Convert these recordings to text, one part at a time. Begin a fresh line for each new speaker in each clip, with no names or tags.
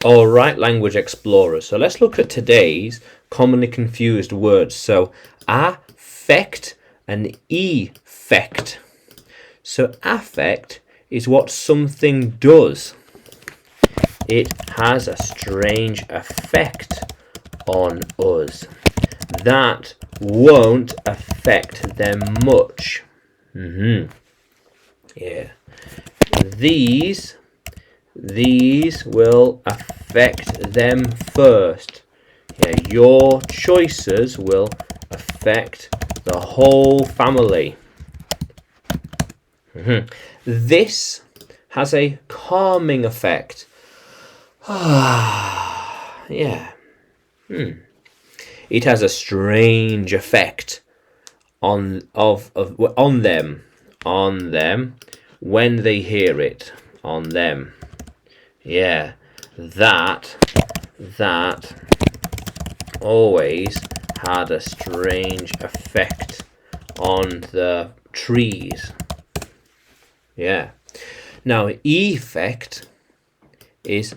All right, language explorers. So let's look at today's commonly confused words. So affect and effect. So affect is what something does. It has a strange effect on us. That won't affect them much. Yeah. These will affect them first. Yeah, your choices will affect the whole family. This has a calming effect. Yeah. It has a strange effect on them when they hear it. On them. Yeah, that always had a strange effect on the trees. Yeah. Now, effect is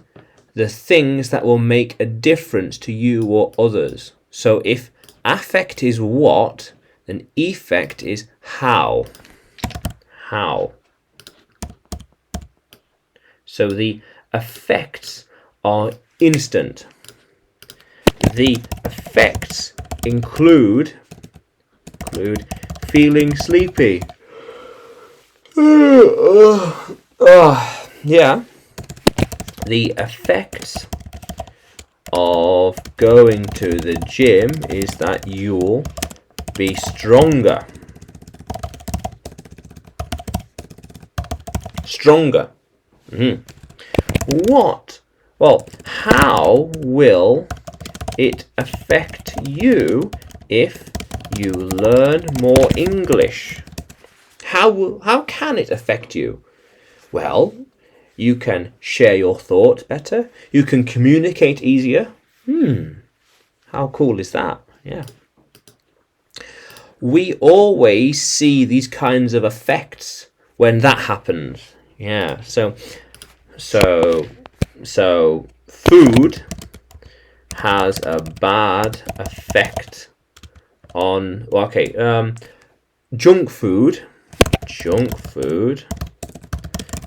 the things that will make a difference to you or others. So if affect is what, then effect is how. How. So the effects are instant. The effects include feeling sleepy. Yeah. The effects of going to the gym is that you'll be stronger. Stronger. What? Well, how will it affect you if you learn more English? How can it affect you? Well, you can share your thoughts better. You can communicate easier. How cool is that? Yeah. We always see these kinds of effects when that happens. Yeah. So food has a bad effect on. Junk food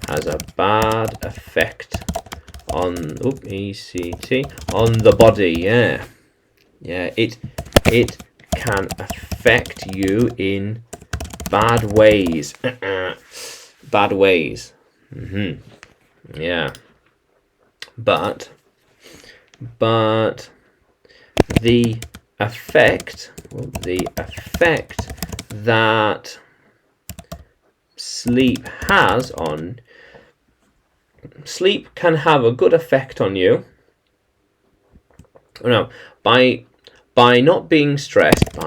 has a bad effect on on the body. Yeah. It can affect you in bad ways. Bad ways. Yeah. But the effect that sleep can have a good effect on you. No, by not being stressed,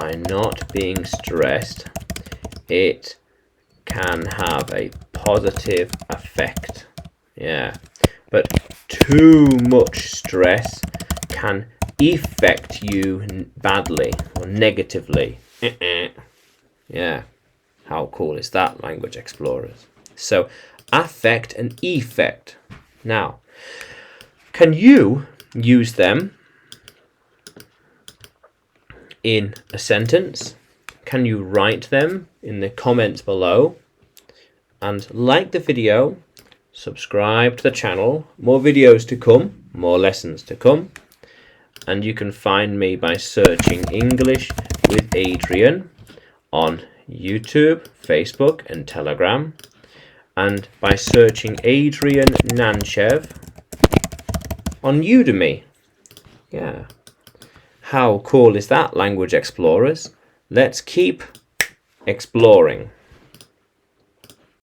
it can have a positive effect. Yeah. But too much stress can affect you badly or negatively. Yeah. How cool is that, language explorers? So, affect and effect. Now, can you use them in a sentence? Can you write them in the comments below? And like the video, subscribe to the channel. More videos to come, more lessons to come. And you can find me by searching English with Adrian on YouTube, Facebook and Telegram, and by searching Adrian Nanchev on Udemy. Yeah. How cool is that, language explorers? Let's keep exploring.